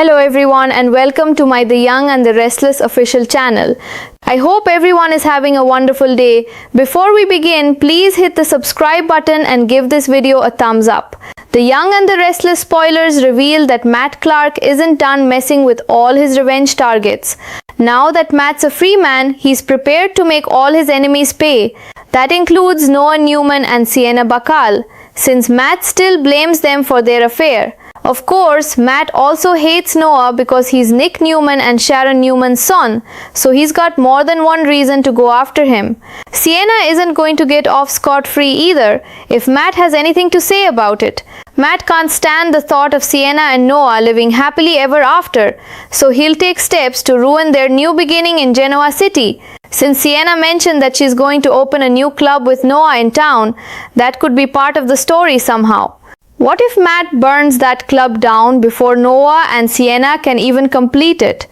Hello everyone and welcome to my The Young and the Restless official channel. I hope everyone is having a wonderful day. Before we begin, please hit the subscribe button and give this video a thumbs up. The Young and the Restless spoilers reveal that Matt Clark isn't done messing with all his revenge targets. Now that Matt's a free man, he's prepared to make all his enemies pay. That includes Noah Newman and Sienna Bacall, since Matt still blames them for their affair. Of course, Matt also hates Noah because he's Nick Newman and Sharon Newman's son, so he's got more than one reason to go after him. Sienna isn't going to get off scot-free either, if Matt has anything to say about it. Matt can't stand the thought of Sienna and Noah living happily ever after, so he'll take steps to ruin their new beginning in Genoa City. Since Sienna mentioned that she's going to open a new club with Noah in town, that could be part of the story somehow. What if Matt burns that club down before Noah and Sienna can even complete it?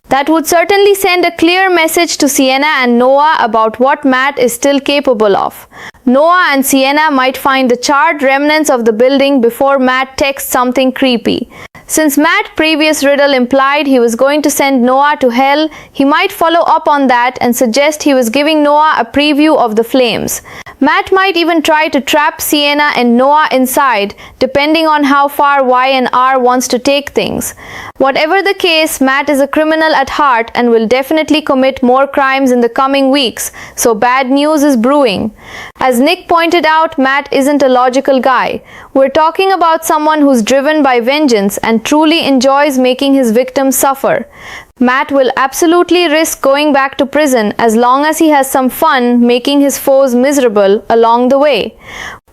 That would certainly send a clear message to Sienna and Noah about what Matt is still capable of. Noah and Sienna might find the charred remnants of the building before Matt texts something creepy. Since Matt's previous riddle implied he was going to send Noah to hell, he might follow up on that and suggest he was giving Noah a preview of the flames. Matt might even try to trap Sienna and Noah inside, depending on how far Y and R wants to take things. Whatever the case, Matt is a criminal at heart and will definitely commit more crimes in the coming weeks, so bad news is brewing. As Nick pointed out, Matt isn't a logical guy. We're talking about someone who's driven by vengeance and truly enjoys making his victims suffer. Matt will absolutely risk going back to prison as long as he has some fun making his foes miserable along the way.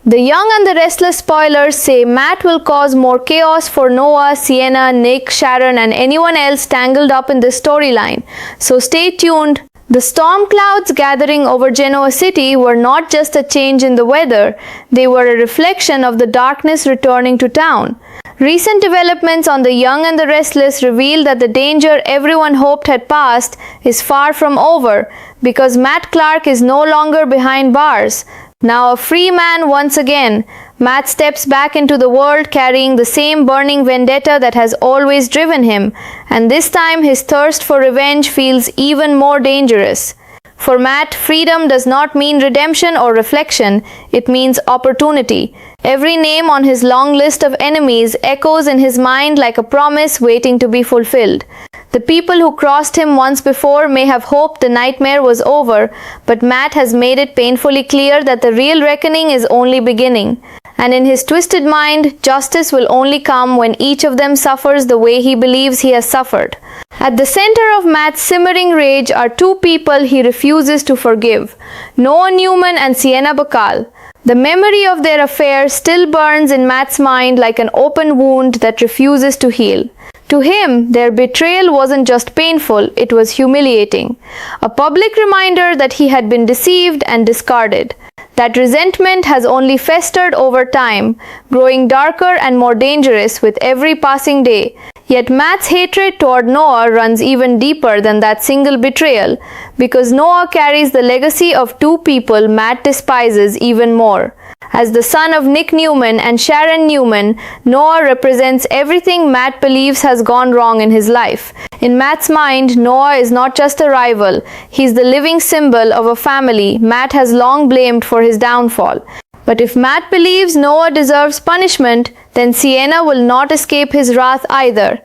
The Young and the Restless spoilers say Matt will cause more chaos for Noah, Sienna, Nick, Sharon and anyone else tangled up in this storyline. So stay tuned. The storm clouds gathering over Genoa City were not just a change in the weather, they were a reflection of the darkness returning to town. Recent developments on The Young and the Restless reveal that the danger everyone hoped had passed is far from over, because Matt Clark is no longer behind bars. Now a free man once again, Matt steps back into the world carrying the same burning vendetta that has always driven him, and this time his thirst for revenge feels even more dangerous. For Matt, freedom does not mean redemption or reflection, it means opportunity. Every name on his long list of enemies echoes in his mind like a promise waiting to be fulfilled. The people who crossed him once before may have hoped the nightmare was over, but Matt has made it painfully clear that the real reckoning is only beginning. And in his twisted mind, justice will only come when each of them suffers the way he believes he has suffered. At the center of Matt's simmering rage are two people he refuses to forgive, Noah Newman and Sienna Bacall. The memory of their affair still burns in Matt's mind like an open wound that refuses to heal. To him, their betrayal wasn't just painful, it was humiliating. A public reminder that he had been deceived and discarded. That resentment has only festered over time, growing darker and more dangerous with every passing day. Yet Matt's hatred toward Noah runs even deeper than that single betrayal, because Noah carries the legacy of two people Matt despises even more. As the son of Nick Newman and Sharon Newman, Noah represents everything Matt believes has gone wrong in his life. In Matt's mind, Noah is not just a rival, he's the living symbol of a family Matt has long blamed for his downfall. But if Matt believes Noah deserves punishment, then Sienna will not escape his wrath either.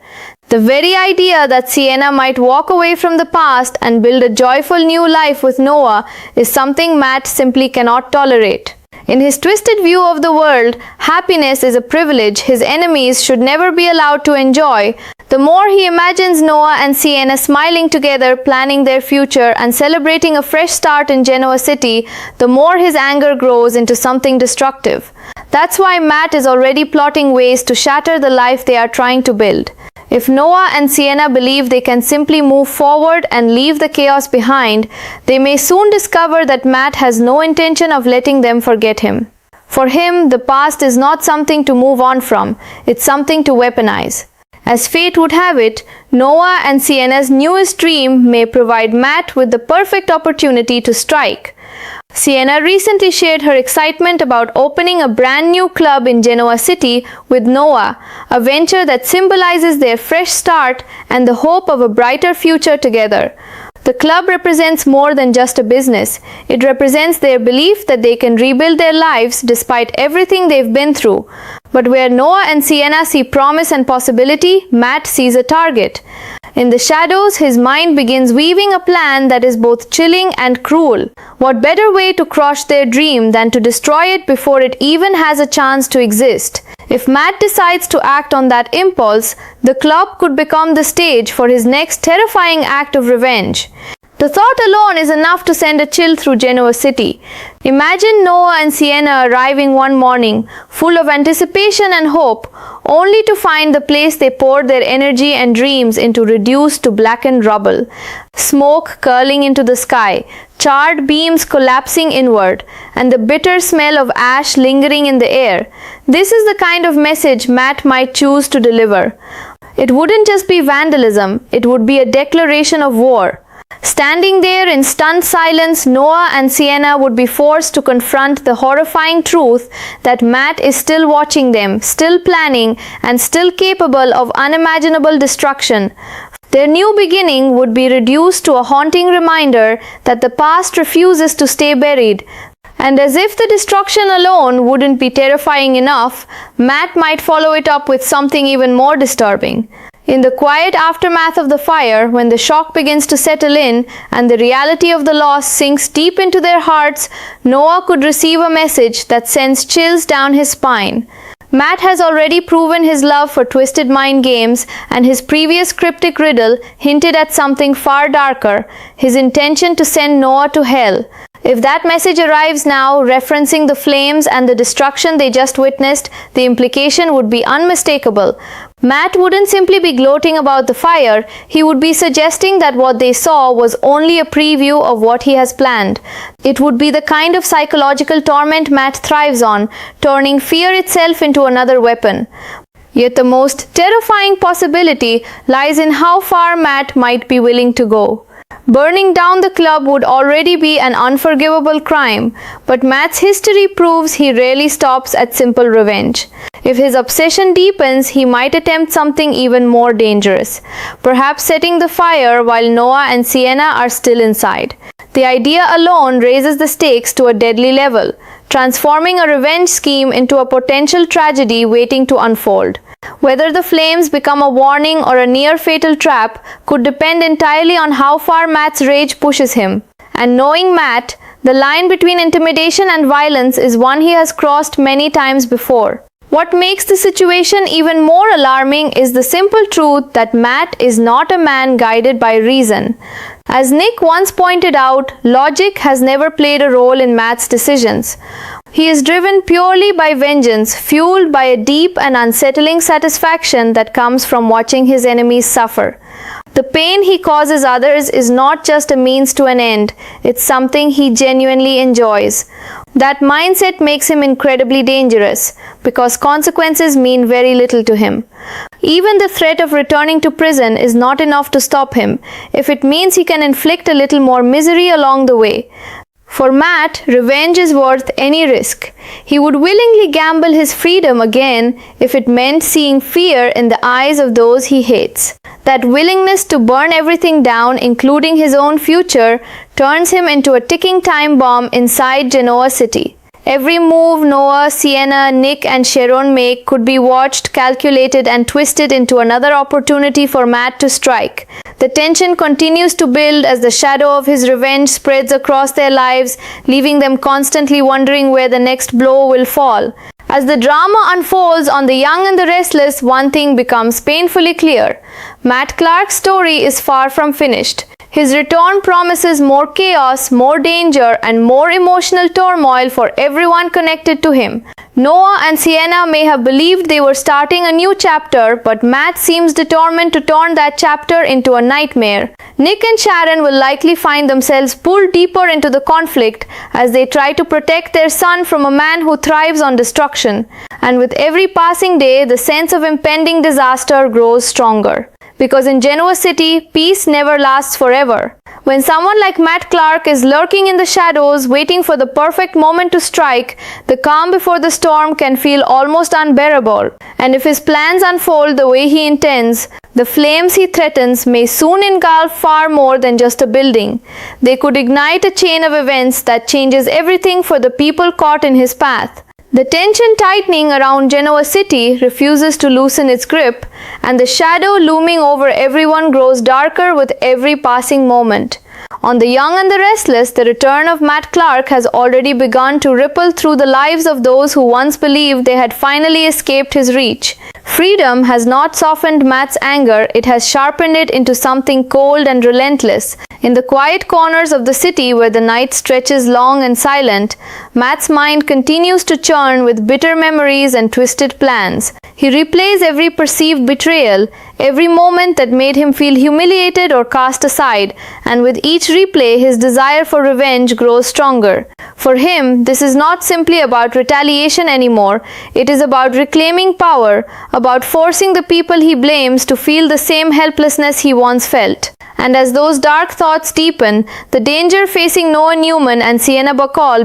The very idea that Sienna might walk away from the past and build a joyful new life with Noah is something Matt simply cannot tolerate. In his twisted view of the world, happiness is a privilege his enemies should never be allowed to enjoy. The more he imagines Noah and Sienna smiling together, planning their future, and celebrating a fresh start in Genoa City, the more his anger grows into something destructive. That's why Matt is already plotting ways to shatter the life they are trying to build. If Noah and Sienna believe they can simply move forward and leave the chaos behind, they may soon discover that Matt has no intention of letting them forget him. For him, the past is not something to move on from, it's something to weaponize. As fate would have it, Noah and Sienna's newest dream may provide Matt with the perfect opportunity to strike. Sienna recently shared her excitement about opening a brand new club in Genoa city with Noah, a venture that symbolizes their fresh start and the hope of a brighter future together. The club represents more than just a business. It represents their belief that they can rebuild their lives despite everything they've been through. But where Noah and Sienna see promise and possibility, Matt sees a target. In the shadows, his mind begins weaving a plan that is both chilling and cruel. What better way to crush their dream than to destroy it before it even has a chance to exist? If Matt decides to act on that impulse, the club could become the stage for his next terrifying act of revenge. The thought alone is enough to send a chill through Genoa city. Imagine Noah and Sienna arriving one morning, full of anticipation and hope, only to find the place they poured their energy and dreams into reduced to blackened rubble. Smoke curling into the sky, charred beams collapsing inward, and the bitter smell of ash lingering in the air. This is the kind of message Matt might choose to deliver. It wouldn't just be vandalism, it would be a declaration of war. Standing there in stunned silence, Noah and Sienna would be forced to confront the horrifying truth that Matt is still watching them, still planning, and still capable of unimaginable destruction. Their new beginning would be reduced to a haunting reminder that the past refuses to stay buried. And as if the destruction alone wouldn't be terrifying enough, Matt might follow it up with something even more disturbing. In the quiet aftermath of the fire, when the shock begins to settle in and the reality of the loss sinks deep into their hearts, Noah could receive a message that sends chills down his spine. Matt has already proven his love for twisted mind games, and his previous cryptic riddle hinted at something far darker, his intention to send Noah to hell. If that message arrives now, referencing the flames and the destruction they just witnessed, the implication would be unmistakable. Matt wouldn't simply be gloating about the fire, he would be suggesting that what they saw was only a preview of what he has planned. It would be the kind of psychological torment Matt thrives on, turning fear itself into another weapon. Yet the most terrifying possibility lies in how far Matt might be willing to go. Burning down the club would already be an unforgivable crime, but Matt's history proves he rarely stops at simple revenge. If his obsession deepens, he might attempt something even more dangerous, perhaps setting the fire while Noah and Sienna are still inside. The idea alone raises the stakes to a deadly level, transforming a revenge scheme into a potential tragedy waiting to unfold. Whether the flames become a warning or a near-fatal trap could depend entirely on how far Matt's rage pushes him. And knowing Matt, the line between intimidation and violence is one he has crossed many times before. What makes the situation even more alarming is the simple truth that Matt is not a man guided by reason. As Nick once pointed out, logic has never played a role in Matt's decisions. He is driven purely by vengeance, fueled by a deep and unsettling satisfaction that comes from watching his enemies suffer. The pain he causes others is not just a means to an end, it's something he genuinely enjoys. That mindset makes him incredibly dangerous, because consequences mean very little to him. Even the threat of returning to prison is not enough to stop him, if it means he can inflict a little more misery along the way. For Matt, revenge is worth any risk. He would willingly gamble his freedom again if it meant seeing fear in the eyes of those he hates. That willingness to burn everything down, including his own future, turns him into a ticking time bomb inside Genoa city. Every move Noah, Sienna, Nick and Sharon make could be watched, calculated and twisted into another opportunity for Matt to strike. The tension continues to build as the shadow of his revenge spreads across their lives, leaving them constantly wondering where the next blow will fall. As the drama unfolds on The Young and the Restless, one thing becomes painfully clear. Matt Clark's story is far from finished. His return promises more chaos, more danger, and more emotional turmoil for everyone connected to him. Noah and Sienna may have believed they were starting a new chapter, but Matt seems determined to turn that chapter into a nightmare. Nick and Sharon will likely find themselves pulled deeper into the conflict as they try to protect their son from a man who thrives on destruction. And with every passing day, the sense of impending disaster grows stronger. Because in Genoa city, peace never lasts forever. When someone like Matt Clark is lurking in the shadows, waiting for the perfect moment to strike, the calm before the storm can feel almost unbearable. And if his plans unfold the way he intends, the flames he threatens may soon engulf far more than just a building. They could ignite a chain of events that changes everything for the people caught in his path. The tension tightening around Genoa city refuses to loosen its grip, and the shadow looming over everyone grows darker with every passing moment. On The Young and the Restless, the return of Matt Clark has already begun to ripple through the lives of those who once believed they had finally escaped his reach. Freedom has not softened Matt's anger, it has sharpened it into something cold and relentless. In the quiet corners of the city where the night stretches long and silent, Matt's mind continues to churn with bitter memories and twisted plans. He replays every perceived betrayal, every moment that made him feel humiliated or cast aside, and with each replay his desire for revenge grows stronger. For him, this is not simply about retaliation anymore, it is about reclaiming power, about forcing the people he blames to feel the same helplessness he once felt. And as those dark thoughts deepen, the danger facing Noah Newman and Sienna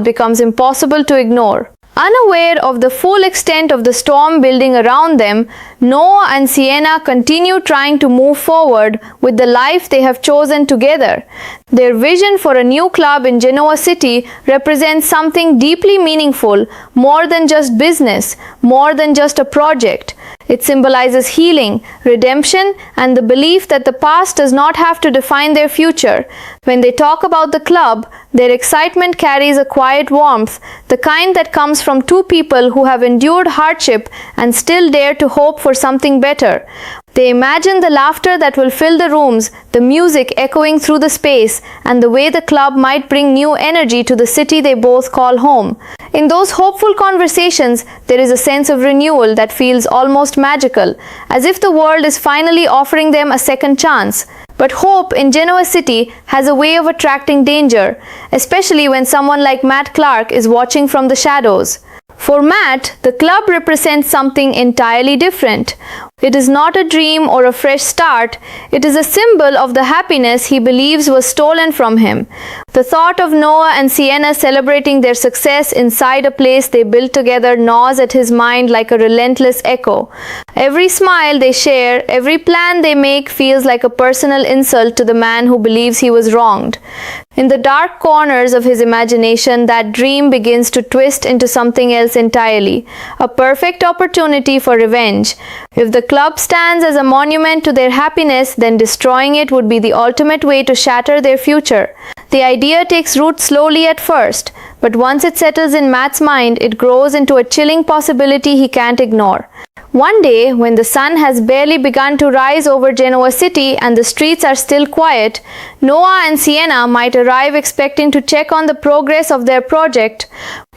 becomes impossible to ignore. Unaware of the full extent of the storm building around them, Noah and Sienna continue trying to move forward with the life they have chosen together. Their vision for a new club in Genoa city represents something deeply meaningful, more than just business, more than just a project. It symbolizes healing, redemption, and the belief that the past does not have to define their future. When they talk about the club, their excitement carries a quiet warmth, the kind that comes from two people who have endured hardship and still dare to hope for something better. They imagine the laughter that will fill the rooms, the music echoing through the space, and the way the club might bring new energy to the city they both call home. In those hopeful conversations, there is a sense of renewal that feels almost magical, as if the world is finally offering them a second chance. But hope in Genoa city has a way of attracting danger, especially when someone like Matt Clark is watching from the shadows. For Matt, the club represents something entirely different. It is not a dream or a fresh start, it is a symbol of the happiness he believes was stolen from him. The thought of Noah and Sienna celebrating their success inside a place they built together gnaws at his mind like a relentless echo. Every smile they share, every plan they make feels like a personal insult to the man who believes he was wronged. In the dark corners of his imagination, that dream begins to twist into something else entirely, a perfect opportunity for revenge. If the club stands as a monument to their happiness, then destroying it would be the ultimate way to shatter their future. The idea takes root slowly at first, but once it settles in Matt's mind, it grows into a chilling possibility he can't ignore. One day, when the sun has barely begun to rise over Genoa city and the streets are still quiet, Noah and Sienna might arrive expecting to check on the progress of their project.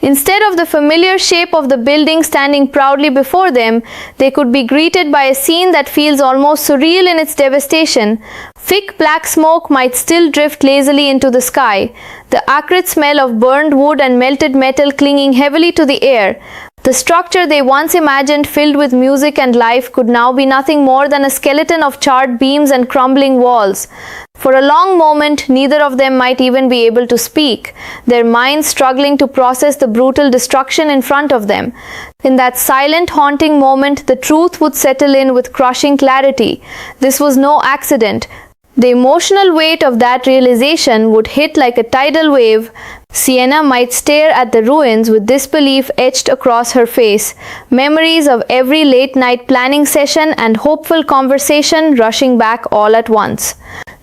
Instead of the familiar shape of the building standing proudly before them, they could be greeted by a scene that feels almost surreal in its devastation. Thick black smoke might still drift lazily into the sky, the acrid smell of burned wood and melted metal clinging heavily to the air. The structure they once imagined filled with music and life could now be nothing more than a skeleton of charred beams and crumbling walls. For a long moment, neither of them might even be able to speak, their minds struggling to process the brutal destruction in front of them. In that silent, haunting moment, the truth would settle in with crushing clarity. This was no accident. The emotional weight of that realization would hit like a tidal wave. Sienna might stare at the ruins with disbelief etched across her face, memories of every late-night planning session and hopeful conversation rushing back all at once.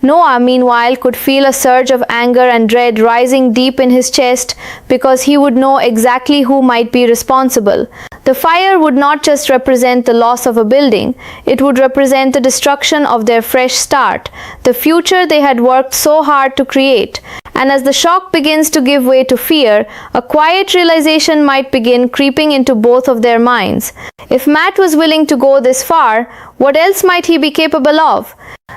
Noah, meanwhile, could feel a surge of anger and dread rising deep in his chest because he would know exactly who might be responsible. The fire would not just represent the loss of a building, it would represent the destruction of their fresh start, the future they had worked so hard to create. And as the shock begins to give way to fear, a quiet realization might begin creeping into both of their minds. If Matt was willing to go this far, what else might he be capable of?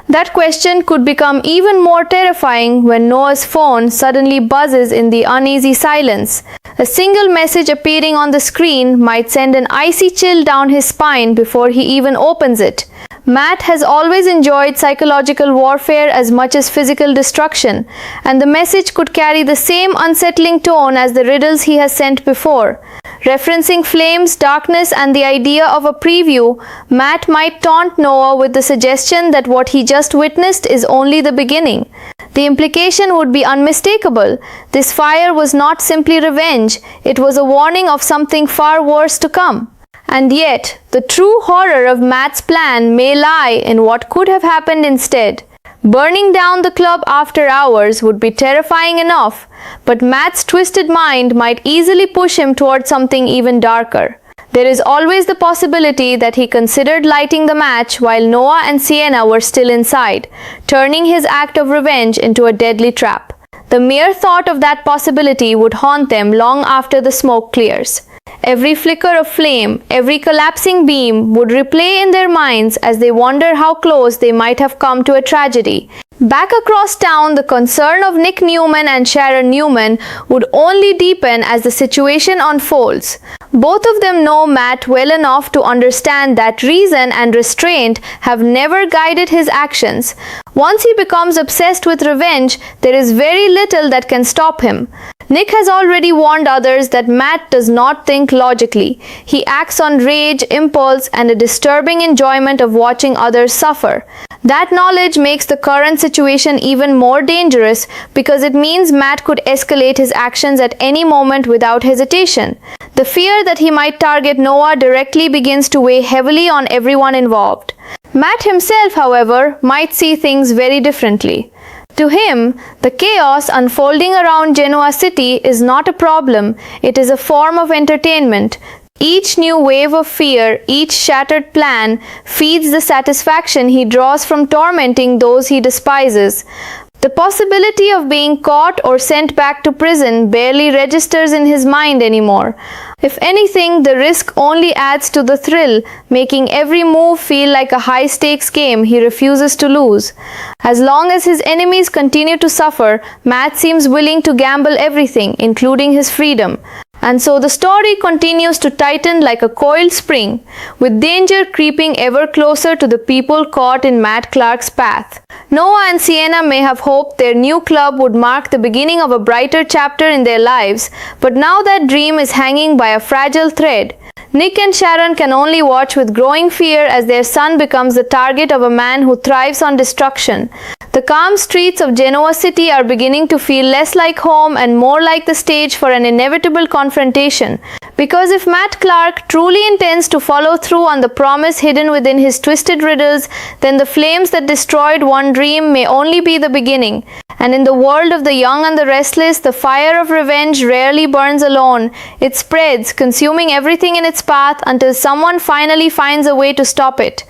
That question could become even more terrifying when Noah's phone suddenly buzzes in the uneasy silence. A single message appearing on the screen might send an icy chill down his spine before he even opens it. Matt has always enjoyed psychological warfare as much as physical destruction, and the message could carry the same unsettling tone as the riddles he has sent before. Referencing flames, darkness, and the idea of a preview, Matt might taunt Noah with the suggestion that what he just witnessed is only the beginning. The implication would be unmistakable. This fire was not simply revenge, it was a warning of something far worse to come. And yet, the true horror of Matt's plan may lie in what could have happened instead. Burning down the club after hours would be terrifying enough, but Matt's twisted mind might easily push him toward something even darker. There is always the possibility that he considered lighting the match while Noah and Sienna were still inside, turning his act of revenge into a deadly trap. The mere thought of that possibility would haunt them long after the smoke clears. Every flicker of flame, every collapsing beam would replay in their minds as they wonder how close they might have come to a tragedy. Back across town, the concern of Nick Newman and Sharon Newman would only deepen as the situation unfolds. Both of them know Matt well enough to understand that reason and restraint have never guided his actions. Once he becomes obsessed with revenge, there is very little that can stop him. Nick has already warned others that Matt does not think logically. He acts on rage, impulse, and a disturbing enjoyment of watching others suffer. That knowledge makes the current situation even more dangerous because it means Matt could escalate his actions at any moment without hesitation. The fear that he might target Noah directly begins to weigh heavily on everyone involved. Matt himself, however, might see things very differently. To him, the chaos unfolding around Genoa City is not a problem, it is a form of entertainment. Each new wave of fear, each shattered plan, feeds the satisfaction he draws from tormenting those he despises. The possibility of being caught or sent back to prison barely registers in his mind anymore. If anything, the risk only adds to the thrill, making every move feel like a high-stakes game he refuses to lose. As long as his enemies continue to suffer, Matt seems willing to gamble everything, including his freedom. And so the story continues to tighten like a coiled spring, with danger creeping ever closer to the people caught in Matt Clark's path. Noah and Sienna may have hoped their new club would mark the beginning of a brighter chapter in their lives, but now that dream is hanging by a fragile thread. Nick and Sharon can only watch with growing fear as their son becomes the target of a man who thrives on destruction. The calm streets of Genoa City are beginning to feel less like home and more like the stage for an inevitable confrontation. Because if Matt Clark truly intends to follow through on the promise hidden within his twisted riddles, then the flames that destroyed one dream may only be the beginning. And in the world of the young and the restless, the fire of revenge rarely burns alone. It spreads, consuming everything in its path until someone finally finds a way to stop it.